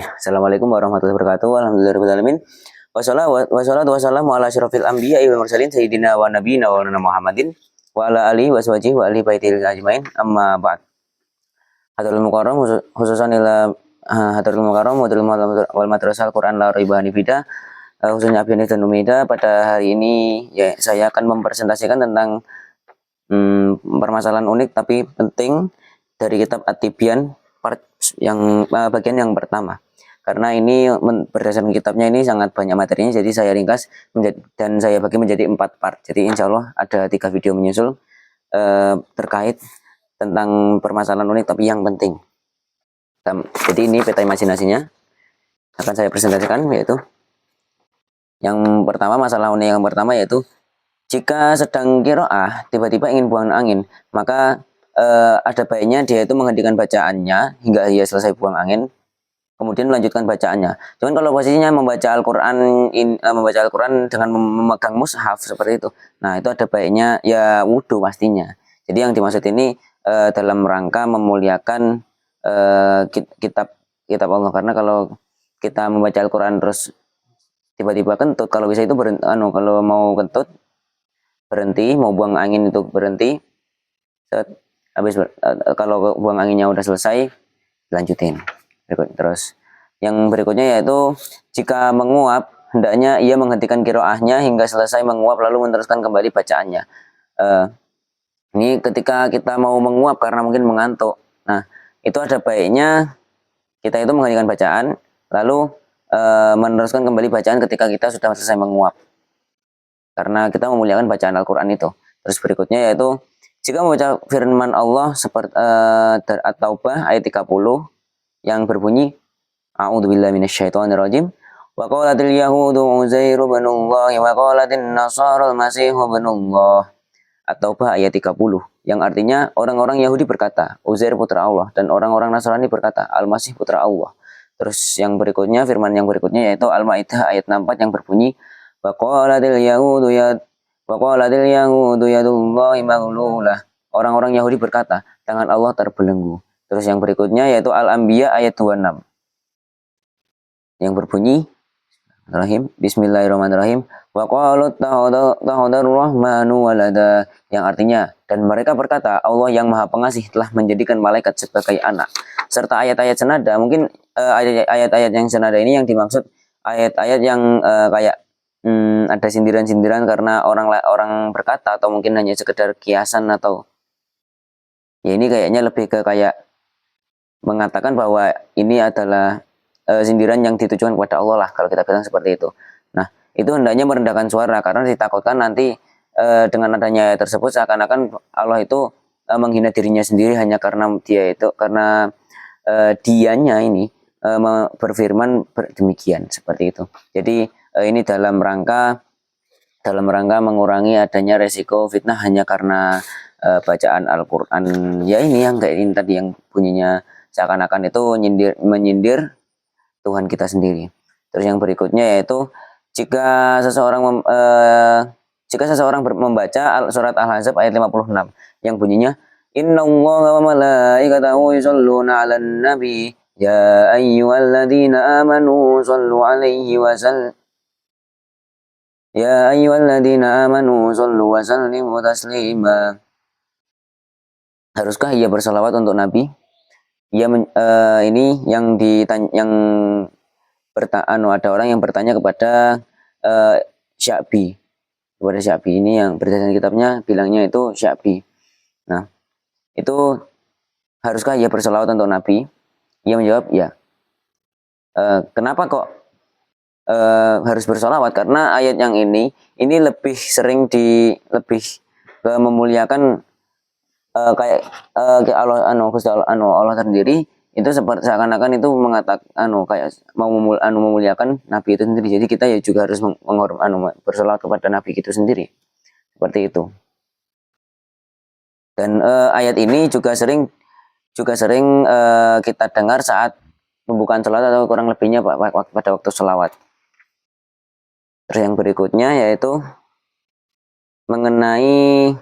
Assalamualaikum warahmatullahi wabarakatuh. Alhamdulillahirabbil alamin. Wassalatu wassalamu ala asyrofil anbiya'i wal mursalin sayyidina wa nabiyina wa nabiyina Muhammadin wa ala alihi washabihi wa ali baitil ajmain. Amma ba'd. Hadratul mukarram khususan ila hadratul mukarram wal madrasah Al-Qur'an la raiba nifida. Khususnya Abiyanis dan Umida, pada hari ini ya saya akan mempresentasikan tentang permasalahan unik tapi penting dari kitab At-Tibyan part yang bagian yang pertama. Karena ini berdasarkan kitabnya ini sangat banyak materinya, jadi saya ringkas dan saya bagi menjadi 4 part. Jadi insya Allah ada 3 video menyusul terkait tentang permasalahan unik tapi yang penting. Jadi ini peta imajinasinya akan saya presentasikan, yaitu yang pertama, masalah unik yang pertama yaitu jika sedang qiraah tiba-tiba ingin buang angin, maka ada baiknya dia itu menghentikan bacaannya hingga ia selesai buang angin, kemudian melanjutkan bacaannya. Cuman kalau posisinya membaca Al-Qur'an dengan memegang mushaf seperti itu, nah itu ada baiknya ya wudhu pastinya. Jadi yang dimaksud ini dalam rangka memuliakan kitab Allah, karena kalau kita membaca Al-Qur'an terus tiba-tiba kentut, kalau bisa itu kalau mau kentut berhenti, mau buang angin itu berhenti, habis kalau buang anginnya udah selesai lanjutin. Terus yang berikutnya yaitu jika menguap, hendaknya ia menghentikan qiraahnya hingga selesai menguap lalu meneruskan kembali bacaannya. Ini ketika kita mau menguap karena mungkin mengantuk, nah itu ada baiknya kita itu menghentikan bacaan lalu meneruskan kembali bacaan ketika kita sudah selesai menguap, karena kita memuliakan bacaan Al-Quran itu. Terus berikutnya yaitu jika membaca firman Allah seperti At-Taubah ayat 30 yang berbunyi A'udzubillahi minasyaitonirrajim. Wa qalatil yahudu Uzairu ibnullah wa qalatin nasara al-masih ibnullah. At-Taubah ayat 30 yang artinya orang-orang Yahudi berkata Uzair putra Allah, dan orang-orang Nasrani berkata Al-Masih putra Allah. Terus yang berikutnya, firman yang berikutnya yaitu Al-Maidah ayat 64 yang berbunyi wa qalatil yahudu yadullahi maghlulah. Orang-orang Yahudi berkata tangan Allah terbelenggu. Terus yang berikutnya yaitu Al-Anbiya ayat 26 yang berbunyi Bismillahirrahmanirrahim. Wa qalu tahadarur rahmanu walada, yang artinya dan mereka berkata Allah yang Maha Pengasih telah menjadikan malaikat sebagai anak. Serta ayat-ayat senada, mungkin ayat-ayat yang senada ini yang dimaksud ayat-ayat yang kayak ada sindiran-sindiran karena orang berkata, atau mungkin hanya sekedar kiasan, atau ya ini kayaknya lebih ke kayak mengatakan bahwa ini adalah sindiran yang ditujukan kepada Allah lah, kalau kita bilang seperti itu. Nah itu hendaknya merendahkan suara karena ditakutkan nanti dengan adanya ayat tersebut seakan-akan Allah itu menghina dirinya sendiri hanya karena dianya ini berfirman demikian, seperti itu. Jadi ini dalam rangka mengurangi adanya resiko fitnah hanya karena bacaan Al-Quran. Ya ini yang kayak ini tadi yang bunyinya seakan-akan itu menyindir Tuhan kita sendiri. Terus yang berikutnya yaitu jika seseorang membaca surat Al-Ahzab ayat 56 yang bunyinya Innallaha wa malaikatahu yusholluna 'alan nabi ya ayyuhalladzina amanu shallu 'alaihi wa sallimu Ya ayyuhalladzina amanu shallu wa sallimu taslima. Haruskah ia bersalawat untuk Nabi? Ini yang ada orang yang bertanya kepada Sya'bi. Kepada Sya'bi ini yang berdasarkan kitabnya bilangnya itu Sya'bi. Nah, itu haruskah ia bersalawat untuk Nabi? Ia menjawab, ya. Kenapa kok harus bersolawat? Karena ayat yang ini lebih sering memuliakan kayak Allah sendiri itu seperti seakan-akan itu mengatakan kayak memuliakan Nabi itu sendiri. Jadi kita ya juga harus bersolawat kepada Nabi itu sendiri, seperti itu. Dan ayat ini juga sering kita dengar saat pembukaan sholat atau kurang lebihnya pada waktu sholawat. Terus yang berikutnya yaitu mengenai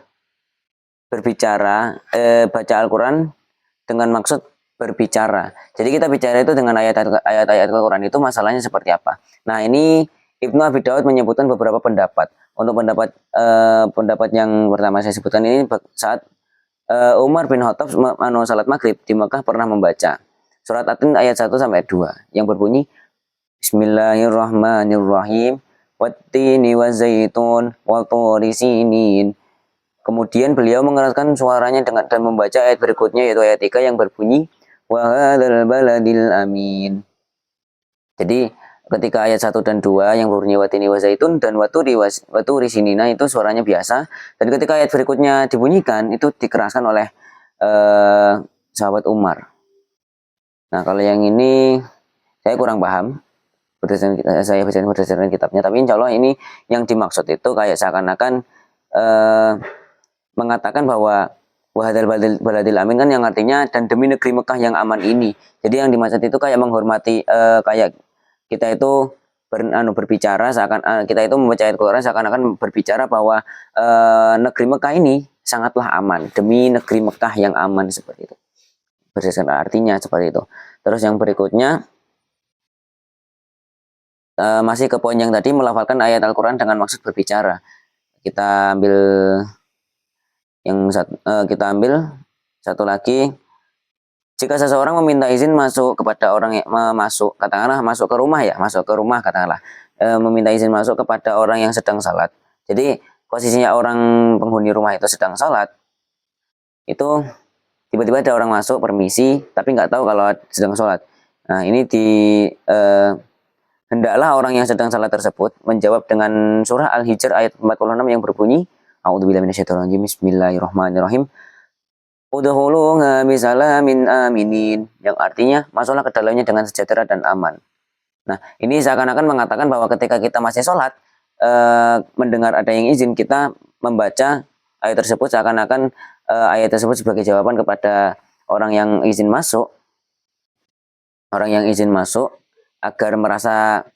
berbicara baca Al-Quran dengan maksud berbicara. Jadi kita bicara itu dengan ayat-ayat Al-Quran itu masalahnya seperti apa. Nah ini Ibnu Abi Daud menyebutkan beberapa pendapat. Untuk pendapat yang pertama saya sebutkan ini saat Umar bin Khattab salat maghrib di Mekah pernah membaca surat At-Tin ayat 1 sampai 2 yang berbunyi Bismillahirrahmanirrahim wattini wazaitun wa turi sinin. Kemudian beliau mengeraskan suaranya dan membaca ayat berikutnya yaitu ayat 3 yang berbunyi wa hadzal baladil amin. Jadi ketika ayat 1 dan 2 yang berbunyi watini wazaitun dan waturi sinina itu suaranya biasa, dan ketika ayat berikutnya dibunyikan itu dikeraskan oleh sahabat Umar. Nah kalau yang ini saya kurang paham berdasarkan kitabnya, tapi insya Allah ini yang dimaksud itu kayak seakan-akan mengatakan bahwa wahadal baladil amin kan yang artinya dan demi negeri Mekah yang aman ini. Jadi yang dimaksud itu kayak menghormati kayak kita itu berbicara seakan kita itu membaca ayat Quran seakan-akan berbicara bahwa negeri Mekah ini sangatlah aman demi negeri Mekah yang aman seperti itu. Berdasarkan artinya seperti itu. Terus yang berikutnya masih ke poin yang tadi melafalkan ayat Al-Quran dengan maksud berbicara. Kita ambil satu lagi. Jika seseorang meminta izin masuk kepada orang yang katakanlah masuk ke rumah katakanlah meminta izin masuk kepada orang yang sedang salat. Jadi posisinya orang penghuni rumah itu sedang salat, itu tiba-tiba ada orang masuk permisi tapi nggak tahu kalau sedang salat. Nah ini hendaklah orang yang sedang salat tersebut menjawab dengan surah Al-Hijr ayat 46 yang berbunyi A'udzubillahi minasyaitonirrajim Bismillahirrahmanirrahim Udkhuluha bisalamin aminin, yang artinya masuklah ke dalamnya dengan sejahtera dan aman. Nah, ini seakan-akan mengatakan bahwa ketika kita masih sholat, mendengar ada yang izin, kita membaca ayat tersebut seakan-akan ayat tersebut sebagai jawaban kepada orang yang izin masuk, agar merasa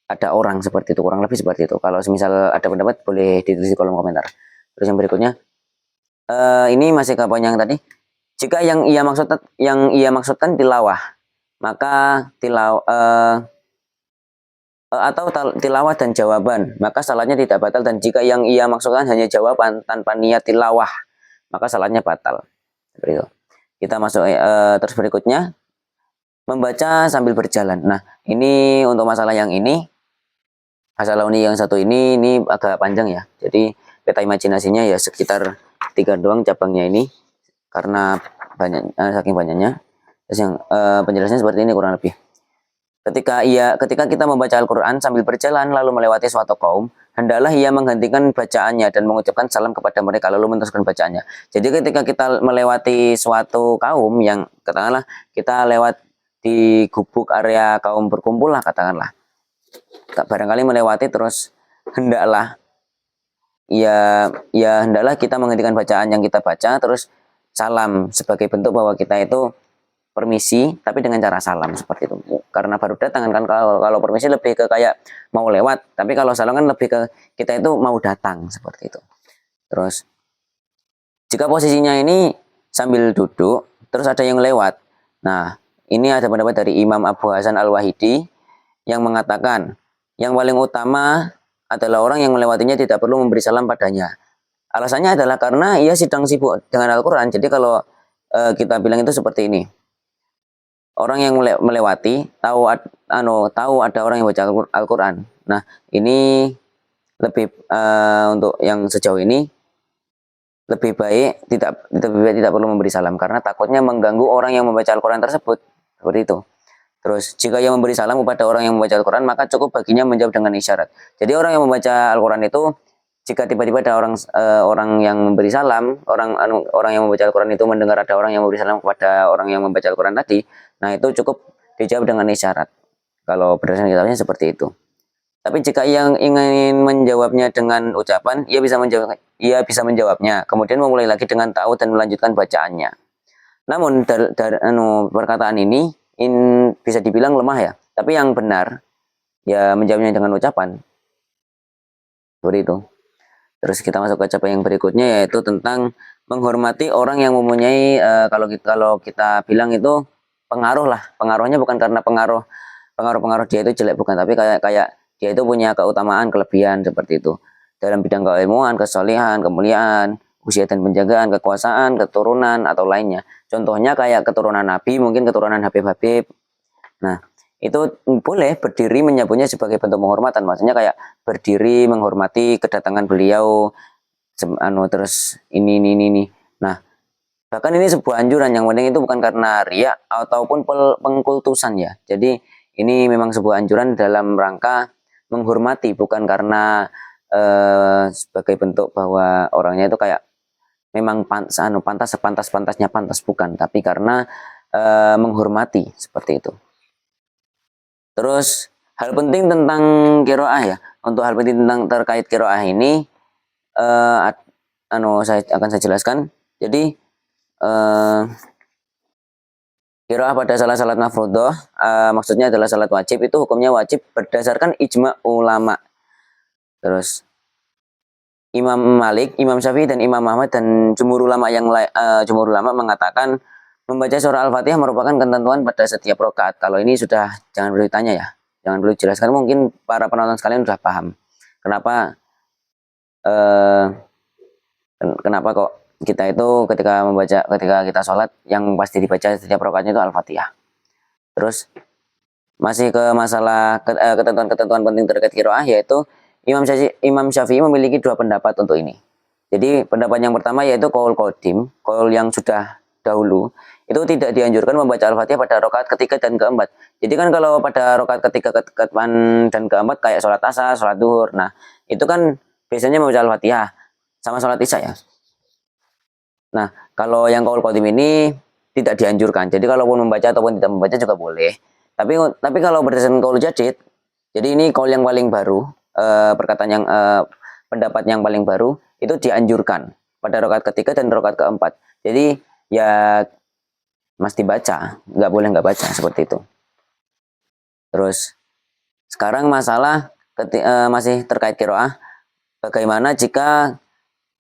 ada orang seperti itu, kurang lebih seperti itu. Kalau misal ada pendapat boleh ditulis di kolom komentar. Terus yang berikutnya. Ini masih ke poin yang tadi. Jika yang ia maksudkan tilawah, maka tilawah dan jawaban, maka salatnya tidak batal. Dan jika yang ia maksudkan hanya jawaban tanpa niat tilawah, maka salatnya batal. Seperti itu. Kita masuk terus berikutnya, membaca sambil berjalan. Nah, ini untuk masalah yang ini, masalah yang satu ini agak panjang ya. Jadi peta imajinasinya ya sekitar 3 doang cabangnya ini karena saking banyaknya. Terus yang penjelasannya seperti ini kurang lebih. Ketika kita membaca Al-Quran sambil berjalan lalu melewati suatu kaum, hendaklah ia menghentikan bacaannya dan mengucapkan salam kepada mereka lalu meneruskan bacaannya. Jadi ketika kita melewati suatu kaum yang katakanlah kita lewat di gubuk area kaum berkumpul lah katakanlah, barangkali melewati terus hendaklah hendaklah kita menghentikan bacaan yang kita baca terus salam sebagai bentuk bahwa kita itu permisi tapi dengan cara salam seperti itu. Karena baru datang kan kalau permisi lebih ke kayak mau lewat, tapi kalau salam kan lebih ke kita itu mau datang seperti itu. Terus jika posisinya ini sambil duduk terus ada yang lewat. Nah, ini ada pendapat dari Imam Abu Hasan Al-Wahidi yang mengatakan yang paling utama adalah orang yang melewatinya tidak perlu memberi salam padanya. Alasannya adalah karena ia sedang sibuk dengan Al-Quran. Jadi kalau kita bilang itu seperti ini. Orang yang melewati tahu ada orang yang baca Al-Quran. Nah, ini lebih untuk yang sejauh ini lebih baik tidak perlu memberi salam karena takutnya mengganggu orang yang membaca Al-Quran tersebut. Seperti itu. Terus jika ia memberi salam kepada orang yang membaca Al-Quran maka cukup baginya menjawab dengan isyarat. Jadi orang yang membaca Al-Quran itu jika tiba-tiba ada orang yang memberi salam, orang yang membaca Al-Quran itu mendengar ada orang yang memberi salam kepada orang yang membaca Al-Quran tadi, nah itu cukup dijawab dengan isyarat. Kalau berdasarkan kitabnya seperti itu. Tapi jika yang ingin menjawabnya dengan ucapan, ia bisa menjawabnya. Kemudian memulai lagi dengan tahu dan melanjutkan bacaannya. Namun perkataan ini bisa dibilang lemah ya. Tapi yang benar ya menjawabnya dengan ucapan. Seperti itu. Terus kita masuk ke cabang yang berikutnya yaitu tentang menghormati orang yang mempunyai kalau kita bilang itu pengaruh lah. Pengaruhnya bukan karena pengaruh dia itu jelek, bukan, tapi kayak dia itu punya keutamaan, kelebihan seperti itu. Dalam bidang keilmuan, kesolihan, kemuliaan, usia dan penjagaan, kekuasaan, keturunan atau lainnya. Contohnya kayak keturunan Nabi, mungkin keturunan Habib-Habib. Nah, itu boleh berdiri menyebutnya sebagai bentuk penghormatan. Maksudnya kayak berdiri menghormati kedatangan beliau, terus ini. Nah, bahkan ini sebuah anjuran, yang penting itu bukan karena riya ataupun pengkultusan ya. Jadi ini memang sebuah anjuran dalam rangka menghormati, bukan karena sebagai bentuk bahwa orangnya itu kayak memang pantas-pantasnya pantas, bukan, tapi karena menghormati seperti itu. Terus hal penting tentang qiraah ya. Untuk hal penting tentang terkait qiraah ini saya akan jelaskan. Jadi qiraah pada salat mafruḍah maksudnya adalah salat wajib, itu hukumnya wajib berdasarkan ijma ulama. Terus Imam Malik, Imam Syafi'i dan Imam Ahmad dan jumhur ulama mengatakan membaca surah Al-Fatihah merupakan ketentuan pada setiap rakaat. Kalau ini sudah jangan perlu ditanya ya, jangan perlu dijelaskan, mungkin para penonton sekalian sudah paham. Kenapa kok kita itu ketika kita sholat yang pasti dibaca setiap rakaatnya itu Al-Fatihah. Terus masih ke masalah ketentuan-ketentuan penting terkait qiraah, yaitu Imam Syafi'i memiliki dua pendapat untuk ini. Jadi pendapat yang pertama yaitu qaul qadim, qaul yang sudah dahulu, itu tidak dianjurkan membaca Al-Fatihah pada rakaat ketiga dan keempat. Jadi kan kalau pada rakaat ketiga dan keempat kayak sholat asar, sholat duhur, nah itu kan biasanya membaca Al-Fatihah sama sholat isya ya. Nah kalau yang qaul qadim ini tidak dianjurkan. Jadi kalaupun membaca ataupun tidak membaca juga boleh. Tapi kalau berdasarkan qaul jadid, jadi ini qaul yang paling baru, perkataan yang pendapat yang paling baru, itu dianjurkan pada rakaat ketiga dan rakaat keempat. Jadi ya mesti baca, nggak boleh nggak baca seperti itu. Terus sekarang masalah masih terkait qiraah, bagaimana jika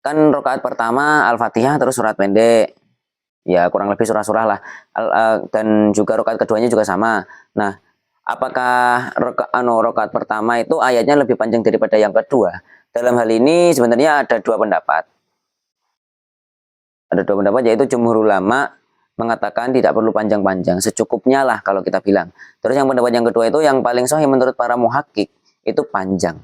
kan rakaat pertama Al-Fatihah terus surat pendek, ya kurang lebih surah-surah lah, dan juga rakaat keduanya juga sama. Nah, apakah rakaat pertama itu ayatnya lebih panjang daripada yang kedua? Dalam hal ini sebenarnya ada dua pendapat. Yaitu jumhur ulama mengatakan tidak perlu panjang-panjang, secukupnya lah kalau kita bilang. Terus yang pendapat yang kedua itu yang paling sahih menurut para muhakkik, itu panjang.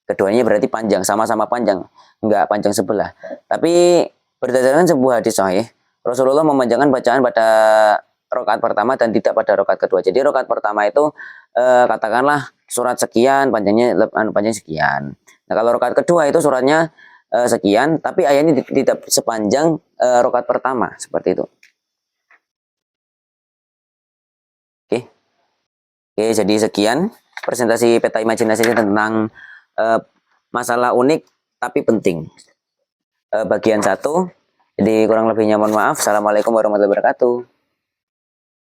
Keduanya berarti panjang, sama-sama panjang, enggak panjang sebelah. Tapi berdasarkan sebuah hadis sahih, Rasulullah memanjangkan bacaan pada rakaat pertama dan tidak pada rakaat kedua. Jadi rakaat pertama itu katakanlah surat sekian, panjang sekian. Nah kalau rakaat kedua itu suratnya sekian, tapi ayatnya tidak sepanjang rakaat pertama, seperti itu. Oke, jadi sekian presentasi peta imajinasi tentang masalah unik tapi penting. Bagian 1. Jadi kurang lebihnya mohon maaf. Assalamualaikum warahmatullahi wabarakatuh.